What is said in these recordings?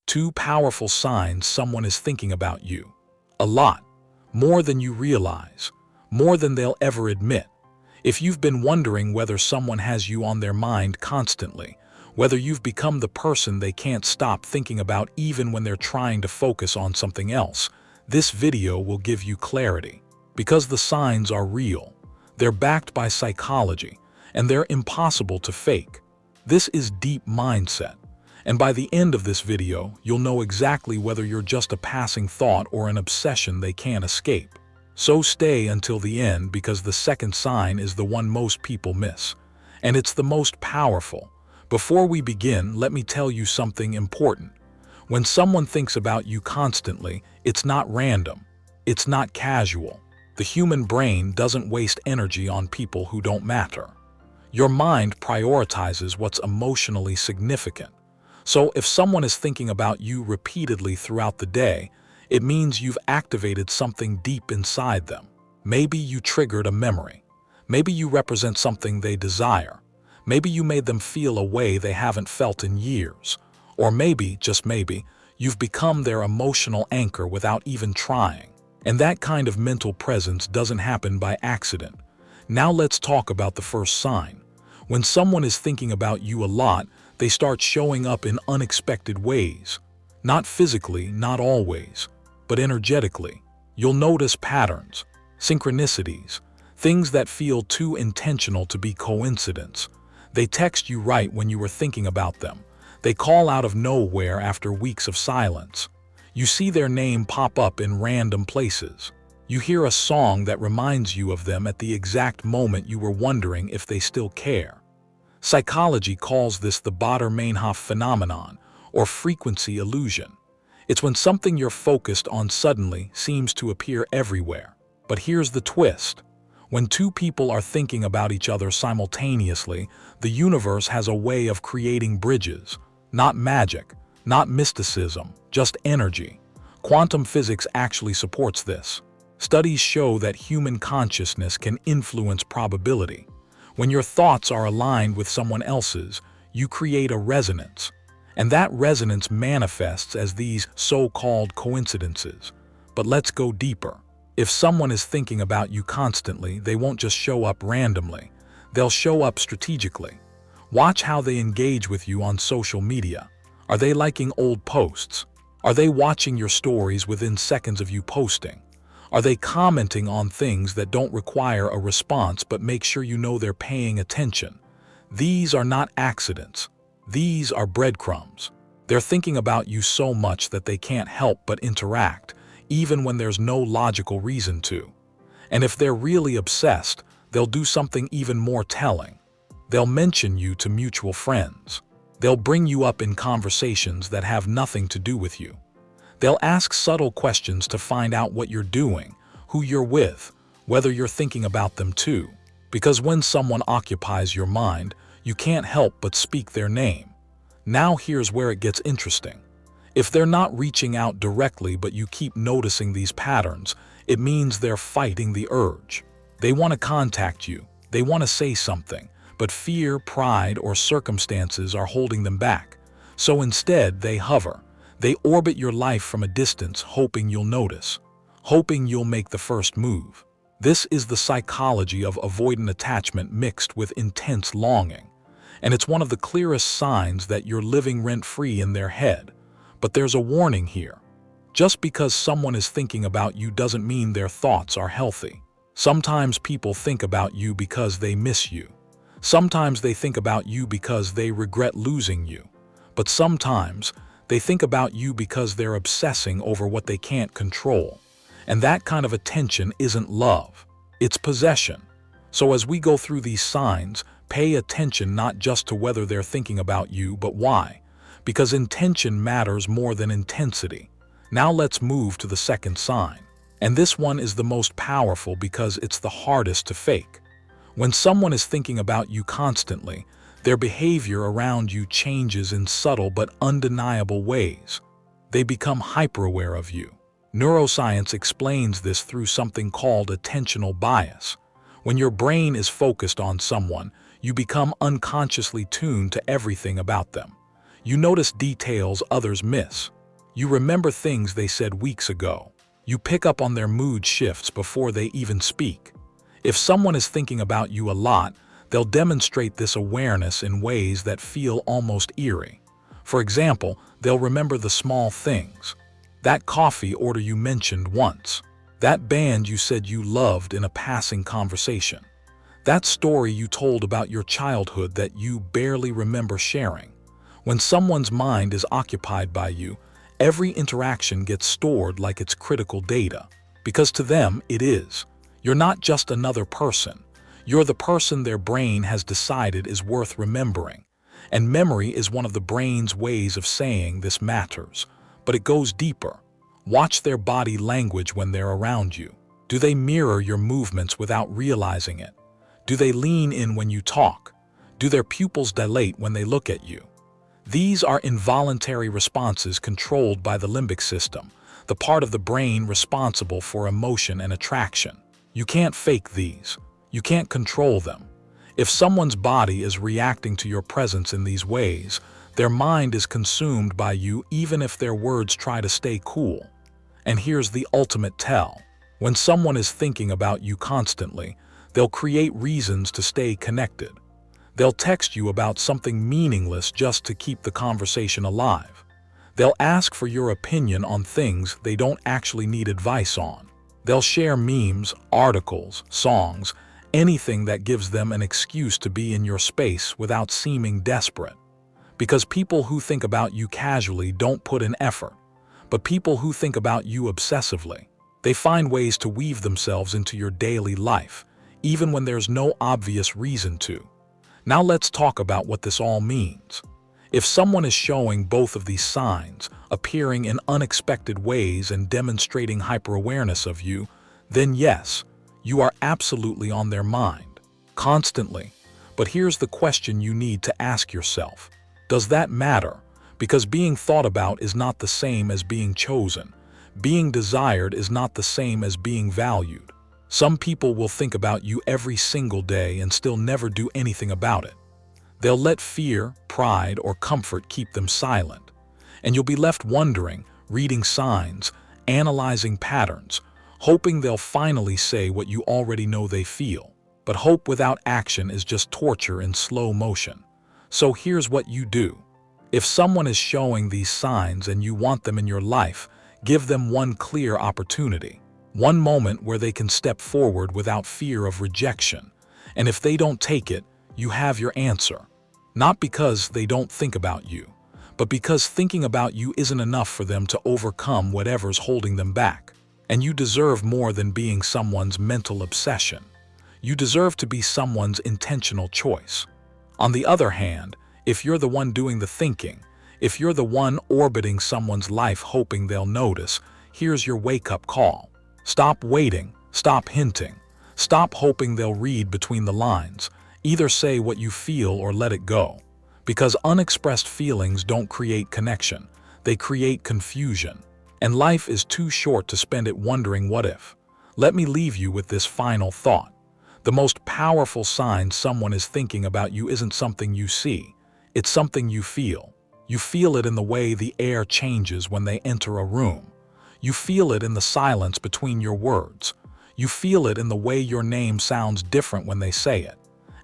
Two powerful signs someone is thinking about you. A lot. More than you realize. More than they'll ever admit. If you've been wondering whether someone has you on their mind constantly, whether you've become the person they can't stop thinking about even when they're trying to focus on something else, this video will give you clarity. Because the signs are real. They're backed by psychology, and they're impossible to fake. This is deep mindset. And by the end of this video, you'll know exactly whether you're just a passing thought or an obsession they can't escape. So stay until the end, because the second sign is the one most people miss. And it's the most powerful. Before we begin, let me tell you something important. When someone thinks about you constantly, it's not random. It's not casual. The human brain doesn't waste energy on people who don't matter. Your mind prioritizes what's emotionally significant. So if someone is thinking about you repeatedly throughout the day, it means you've activated something deep inside them. Maybe you triggered a memory. Maybe you represent something they desire. Maybe you made them feel a way they haven't felt in years. Or maybe, just maybe, you've become their emotional anchor without even trying. And that kind of mental presence doesn't happen by accident. Now let's talk about the first sign. When someone is thinking about you a lot, they start showing up in unexpected ways. Not physically, not always, but energetically. You'll notice patterns, synchronicities, things that feel too intentional to be coincidence. They text you right when you were thinking about them. They call out of nowhere after weeks of silence. You see their name pop up in random places. You hear a song that reminds you of them at the exact moment you were wondering if they still care. Psychology calls this the Baader-Meinhof phenomenon, or frequency illusion. It's when something you're focused on suddenly seems to appear everywhere. But here's the twist. When two people are thinking about each other simultaneously, the universe has a way of creating bridges. Not magic, not mysticism, just energy. Quantum physics actually supports this. Studies show that human consciousness can influence probability. When your thoughts are aligned with someone else's, you create a resonance. And that resonance manifests as these so-called coincidences. But let's go deeper. If someone is thinking about you constantly, they won't just show up randomly. They'll show up strategically. Watch how they engage with you on social media. Are they liking old posts? Are they watching your stories within seconds of you posting? Are they commenting on things that don't require a response but make sure you know they're paying attention? These are not accidents. These are breadcrumbs. They're thinking about you so much that they can't help but interact, even when there's no logical reason to. And if they're really obsessed, they'll do something even more telling. They'll mention you to mutual friends. They'll bring you up in conversations that have nothing to do with you. They'll ask subtle questions to find out what you're doing, who you're with, whether you're thinking about them too. Because when someone occupies your mind, you can't help but speak their name. Now here's where it gets interesting. If they're not reaching out directly but you keep noticing these patterns, it means they're fighting the urge. They want to contact you. They want to say something, but fear, pride, or circumstances are holding them back. So instead, they hover. They orbit your life from a distance, hoping you'll notice, hoping you'll make the first move. This is the psychology of avoidant attachment mixed with intense longing. And it's one of the clearest signs that you're living rent-free in their head. But there's a warning here. Just because someone is thinking about you doesn't mean their thoughts are healthy. Sometimes people think about you because they miss you. Sometimes they think about you because they regret losing you. But sometimes they think about you because they're obsessing over what they can't control. And that kind of attention isn't love. It's possession. So as we go through these signs, pay attention not just to whether they're thinking about you, but why. Because intention matters more than intensity. Now let's move to the second sign. And this one is the most powerful because it's the hardest to fake. When someone is thinking about you constantly, their behavior around you changes in subtle but undeniable ways. They become hyper-aware of you. Neuroscience explains this through something called attentional bias. When your brain is focused on someone, you become unconsciously tuned to everything about them. You notice details others miss. You remember things they said weeks ago. You pick up on their mood shifts before they even speak. If someone is thinking about you a lot, they'll demonstrate this awareness in ways that feel almost eerie. For example, they'll remember the small things. That coffee order you mentioned once. That band you said you loved in a passing conversation. That story you told about your childhood that you barely remember sharing. When someone's mind is occupied by you, every interaction gets stored like it's critical data. Because to them, it is. You're not just another person. You're the person their brain has decided is worth remembering. And memory is one of the brain's ways of saying this matters. But it goes deeper. Watch their body language when they're around you. Do they mirror your movements without realizing it? Do they lean in when you talk? Do their pupils dilate when they look at you? These are involuntary responses controlled by the limbic system, the part of the brain responsible for emotion and attraction. You can't fake these. You can't control them. If someone's body is reacting to your presence in these ways, their mind is consumed by you even if their words try to stay cool. And here's the ultimate tell. When someone is thinking about you constantly, they'll create reasons to stay connected. They'll text you about something meaningless just to keep the conversation alive. They'll ask for your opinion on things they don't actually need advice on. They'll share memes, articles, songs, anything that gives them an excuse to be in your space without seeming desperate. Because people who think about you casually don't put in effort, but people who think about you obsessively, they find ways to weave themselves into your daily life, even when there's no obvious reason to. Now let's talk about what this all means. If someone is showing both of these signs, appearing in unexpected ways and demonstrating hyper-awareness of you, then yes, you are absolutely on their mind, constantly. But here's the question you need to ask yourself. Does that matter? Because being thought about is not the same as being chosen. Being desired is not the same as being valued. Some people will think about you every single day and still never do anything about it. They'll let fear, pride, or comfort keep them silent. And you'll be left wondering, reading signs, analyzing patterns, hoping they'll finally say what you already know they feel. But hope without action is just torture in slow motion. So here's what you do. If someone is showing these signs and you want them in your life, give them one clear opportunity. One moment where they can step forward without fear of rejection. And if they don't take it, you have your answer. Not because they don't think about you, but because thinking about you isn't enough for them to overcome whatever's holding them back. And you deserve more than being someone's mental obsession. You deserve to be someone's intentional choice. On the other hand, if you're the one doing the thinking, if you're the one orbiting someone's life hoping they'll notice, here's your wake-up call. Stop waiting, stop hinting, stop hoping they'll read between the lines. Either say what you feel or let it go. Because unexpressed feelings don't create connection, they create confusion. And life is too short to spend it wondering what if. Let me leave you with this final thought. The most powerful sign someone is thinking about you isn't something you see, it's something you feel. You feel it in the way the air changes when they enter a room. You feel it in the silence between your words. You feel it in the way your name sounds different when they say it.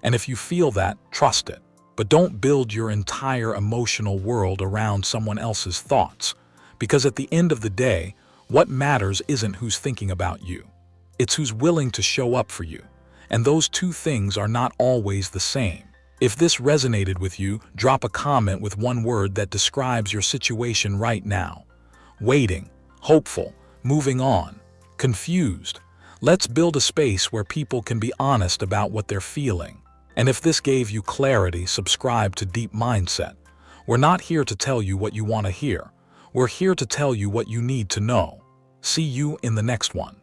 And if you feel that, trust it. But don't build your entire emotional world around someone else's thoughts. Because at the end of the day, what matters isn't who's thinking about you. It's who's willing to show up for you. And those two things are not always the same. If this resonated with you, drop a comment with one word that describes your situation right now. Waiting, hopeful, moving on, confused. Let's build a space where people can be honest about what they're feeling. And if this gave you clarity, subscribe to Deep Mindset. We're not here to tell you what you want to hear. We're here to tell you what you need to know. See you in the next one.